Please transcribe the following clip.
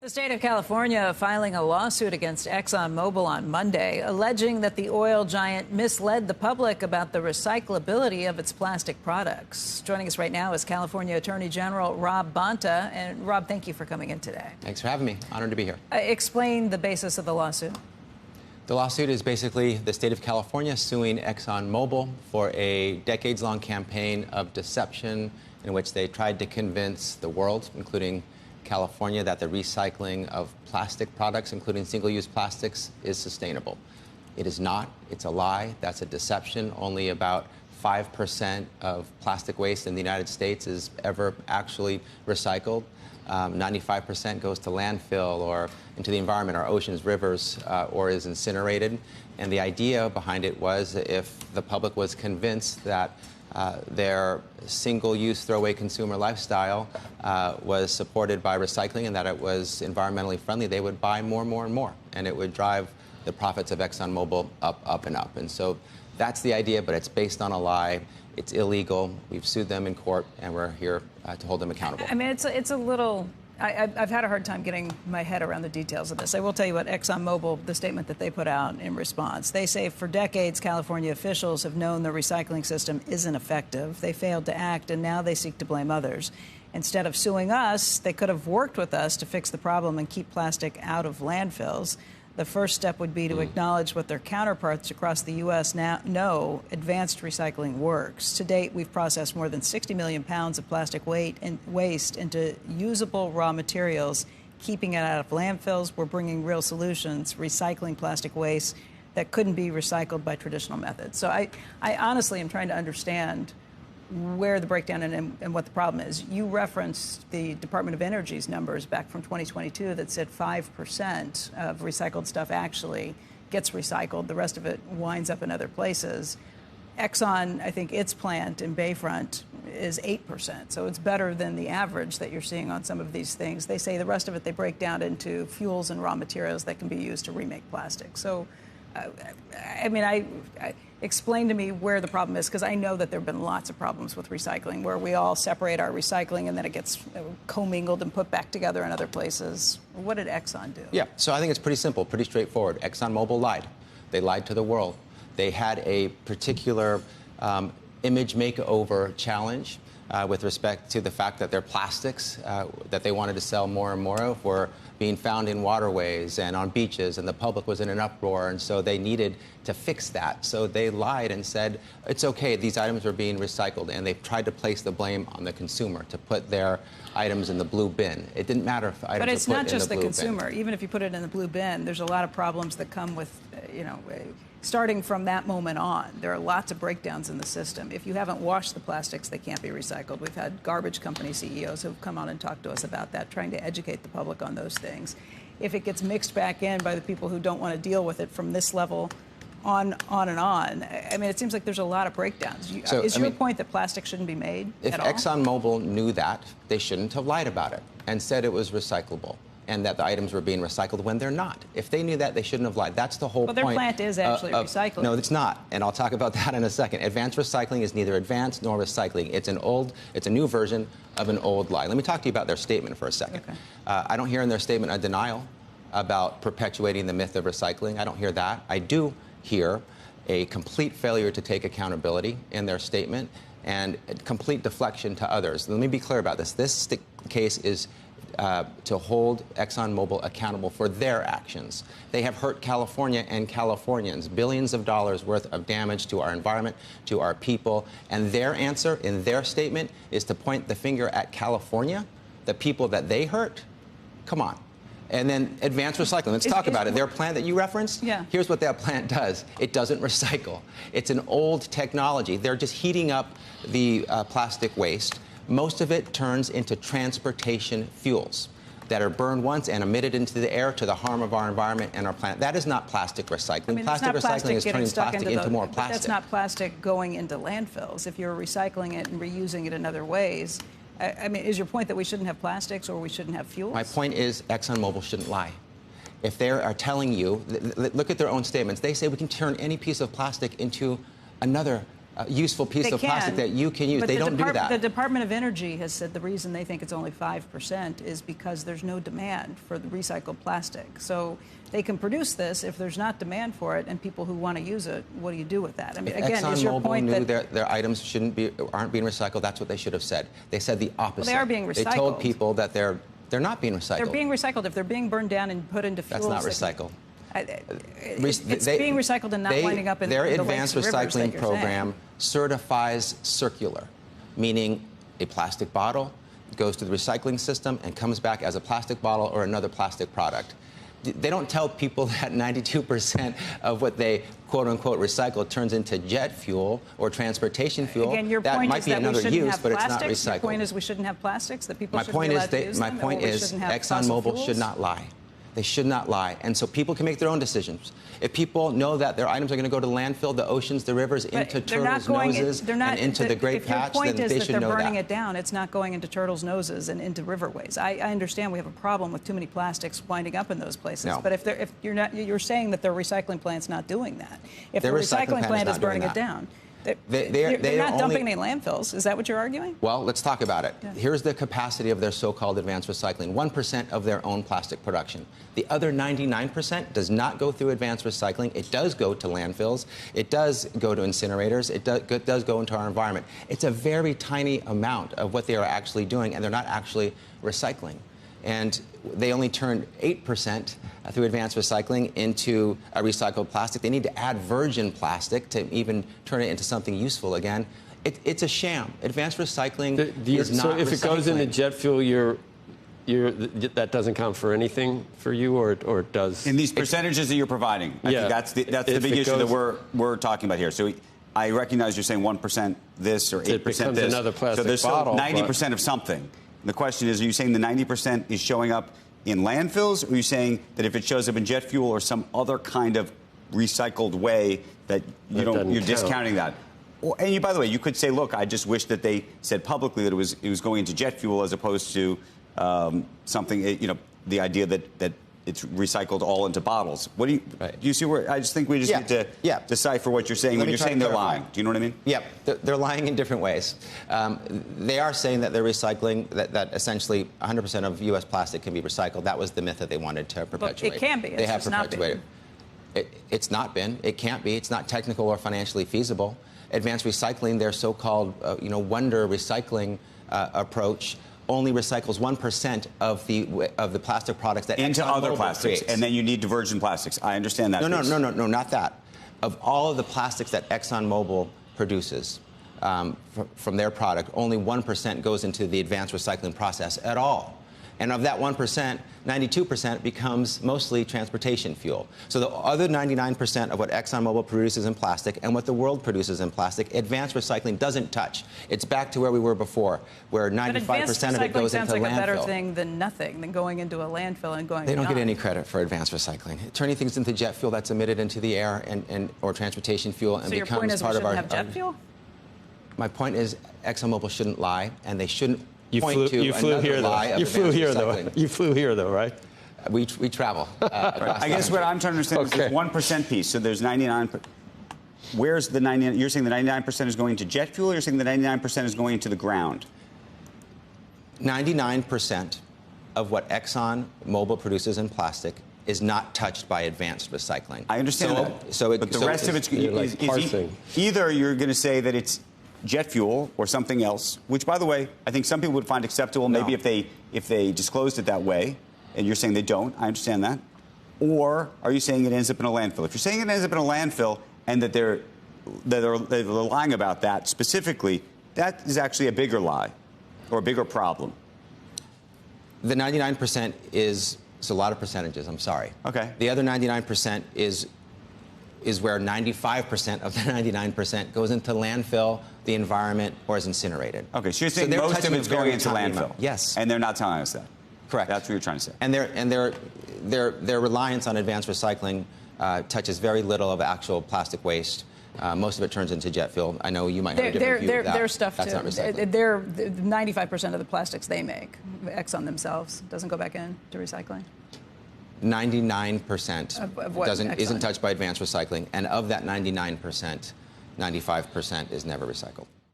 The state of California filing a lawsuit against Exxon Mobil on Monday, alleging that the oil giant misled the public about the recyclability of its plastic products. Joining us right now is California Attorney General Rob Bonta. And Rob, thank you for coming in today. Thanks for having me. Honored to be here. Explain the basis of the lawsuit. The lawsuit is basically the state of California suing Exxon Mobil for a decades-long campaign of deception in which they tried to convince the world, including California, that the recycling of plastic products, including single-use plastics, is sustainable. It is not. It's a lie. That's a deception. Only about 5% of plastic waste in the United States is ever actually recycled. 95% goes to landfill or into the environment, our oceans, rivers, or is incinerated. And the idea behind it was if the public was convinced that their single-use throwaway consumer lifestyle was supported by recycling and that it was environmentally friendly, they would buy more and more. And it would drive the profits of Exxon Mobil up and up. And so that's the idea, but it's based on a lie. It's illegal. We've sued them in court, and we're here to hold them accountable. I mean, it's a little... I've had a hard time getting my head around the details of this. I will tell you what Exxon Mobil, the statement that they put out in response. They say for decades, California officials have known the recycling system isn't effective. They failed to act, and now they seek to blame others. Instead of suing us, they could have worked with us to fix the problem and keep plastic out of landfills. The first step would be to acknowledge what their counterparts across the U.S. now know: advanced recycling works. To date, we've processed more than 60 million pounds of plastic waste into usable raw materials, keeping it out of landfills. We're bringing real solutions, recycling plastic waste that couldn't be recycled by traditional methods. So I honestly am trying to understand where the breakdown and what the problem is. You referenced the Department of Energy's numbers back from 2022 that said 5% of recycled stuff actually gets recycled. The rest of it winds up in other places. Exxon, I think its plant in Bayfront is 8%, so it's better than the average that you're seeing on some of these things. They say the rest of it they break down into fuels and raw materials that can be used to remake plastic. So, I mean, explain to me where the problem is, because I know that there have been lots of problems with recycling where we all separate our recycling and then it gets commingled and put back together in other places. What did Exxon do? Yeah, so I think it's pretty simple, pretty straightforward. Exxon Mobil lied. They lied to the world. They had a particular image makeover challenge with respect to the fact that their plastics that they wanted to sell more and more of were being found in waterways and on beaches, and the public was in an uproar, and so they needed to fix that. So they lied and said, it's okay, these items are being recycled, and they tried to place the blame on the consumer to put their items in the blue bin. It didn't matter if items were put in the blue bin. But it's not just the consumer. Even if you put it in the blue bin, there's a lot of problems that come with, starting from that moment on. There are lots of breakdowns in the system. If you haven't washed the plastics, they can't be recycled. We've had garbage company CEOs who've come on and talked to us about that, trying to educate the public on those things. If it gets mixed back in by the people who don't want to deal with it from this level on and on, I mean, it seems like there's a lot of breakdowns. Is your point that plastic shouldn't be made at all? If Exxon Mobil knew that, they shouldn't have lied about it and said it was recyclable and that the items were being recycled when they're not. If they knew that, they shouldn't have lied. That's the whole point. Well, their plant is actually recycling. No, it's not, and I'll talk about that in a second. Advanced recycling is neither advanced nor recycling. It's a new version of an old lie. Let me talk to you about their statement for a second. Okay. I don't hear in their statement a denial about perpetuating the myth of recycling. I don't hear that. I do hear a complete failure to take accountability in their statement and complete deflection to others. Let me be clear about this. This case is to hold Exxon Mobil accountable for their actions. They have hurt California and Californians, billions of dollars worth of damage to our environment, to our people, and their answer in their statement is to point the finger at California, the people that they hurt. Come on. And then advanced recycling. Let's talk about it. Their plant that you referenced, here's what that plant does. It doesn't recycle. It's an old technology. They're just heating up the plastic waste. Most of it turns into transportation fuels that are burned once and emitted into the air to the harm of our environment and our planet. That is not plastic recycling. I mean, plastic recycling is turning plastic into more plastic. But that's not plastic going into landfills. If you're recycling it and reusing it in other ways, I mean, is your point that we shouldn't have plastics or we shouldn't have fuels? My point is Exxon Mobil shouldn't lie. If they are telling you, look at their own statements. They say we can turn any piece of plastic into another useful piece of plastic that you can use. But they don't do that. The Department of Energy has said the reason they think it's only 5% is because there's no demand for the recycled plastic. So they can produce this if there's not demand for it, and people who want to use it, what do you do with that? I mean, again, is your point knew that their items aren't being recycled? That's what they should have said. They said the opposite. Well, they are being recycled. They told people that they're not being recycled. They're being recycled. If they're being burned down and put into fuels, that's not recycled. It's being recycled and not winding up in their the advanced lakes and rivers recycling program certifies circular, meaning a plastic bottle goes to the recycling system and comes back as a plastic bottle or another plastic product. They don't tell people that 92% of what they quote-unquote recycle turns into jet fuel or transportation fuel. Again, your that point might is be that another we shouldn't use, have but plastics. it's not recycled. Your point is we shouldn't have plastics, that people my shouldn't be allowed to use them? My point is Exxon Mobil should not lie. They should not lie. And so people can make their own decisions. If people know that their items are going to go to landfill, the oceans, the rivers, into turtles' noses, and into the Great Patch, then they should know that. If your point is that they're burning it down, it's not going into turtles' noses and into riverways. I understand we have a problem with too many plastics winding up in those places. No. But if you're saying that their recycling plant's not doing that. If their the recycling plant is burning it down. They're not dumping any landfills. Is that what you're arguing? Well, let's talk about it. Yeah. Here's the capacity of their so-called advanced recycling. 1% of their own plastic production. The other 99% does not go through advanced recycling. It does go to landfills. It does go to incinerators. It does go into our environment. It's a very tiny amount of what they are actually doing, and they're not actually recycling. And they only turn 8% through advanced recycling into a recycled plastic. They need to add virgin plastic to even turn it into something useful again. It's a sham. Advanced recycling is not So if it goes into jet fuel, that doesn't count for anything for you, or it does? In these percentages that you're providing, I think that's the big issue that we're talking about here. So I recognize you're saying 1% this or 8% this. It becomes another plastic so there's bottle, still 90% of something. The question is, are you saying the 90% is showing up in landfills, or are you saying that if it shows up in jet fuel or some other kind of recycled way that you're discounting that? And by the way, you could say, look, I just wish that they said publicly that it was going into jet fuel as opposed to something, the idea that it's recycled all into bottles. What do you see where I just think we just need to decipher what you're saying when you're saying they're lying. Do you know what I mean? Yeah, they're lying in different ways. They are saying that they're recycling, that essentially 100% of U.S. plastic can be recycled. That was the myth that they wanted to perpetuate. But it can be. They have perpetuated. It's not been. It can't be. It's not technical or financially feasible. Advanced recycling, their so-called wonder recycling approach, only recycles 1% of the plastic products that into Exxon other Mobil plastics, creates. And then you need virgin plastics. I understand that. No, not that. Of all of the plastics that Exxon Mobil produces from their product, only 1% goes into the advanced recycling process at all. And of that 1%, 92% becomes mostly transportation fuel. So the other 99% of what ExxonMobil produces in plastic and what the world produces in plastic, advanced recycling doesn't touch. It's back to where we were before, where 95% of it goes into landfill. Sounds like a better thing than nothing, than going into a landfill and going. They don't get any credit for advanced recycling. Turning things into jet fuel that's emitted into the air or transportation fuel and becomes part of our. So your point is we shouldn't have jet fuel? My point is ExxonMobil shouldn't lie, and they shouldn't. You flew here, though, right? We travel. I guess what I'm trying to understand is this 1% piece. So there's 99. Where's the 99? You're saying the 99% is going to jet fuel, or you're saying the 99% is going into the ground? 99% of what Exxon Mobil produces in plastic is not touched by advanced recycling. I understand that. But the rest of it's either you're going to say that it's jet fuel or something else, which, by the way, I think some people would find acceptable, maybe if they disclosed it that way, and you're saying they don't. I understand that. Or are you saying it ends up in a landfill? If you're saying it ends up in a landfill and that they're lying about that specifically, that is actually a bigger lie or a bigger problem. The 99% is a lot of percentages. I'm sorry. Okay. The other 99% is where 95% of the 99% goes into landfill, the environment, or is incinerated. Okay, so you're saying most of it's going into landfill. Yes. And they're not telling us that. Correct. That's what you're trying to say. And their reliance on advanced recycling touches very little of actual plastic waste. Most of it turns into jet fuel. I know you might have a different view of that. Their stuff That's too. not recycling. They're 95% of the plastics they make, Exxon themselves, doesn't go back into recycling. 99% isn't touched by advanced recycling, and of that 99%, 95% is never recycled.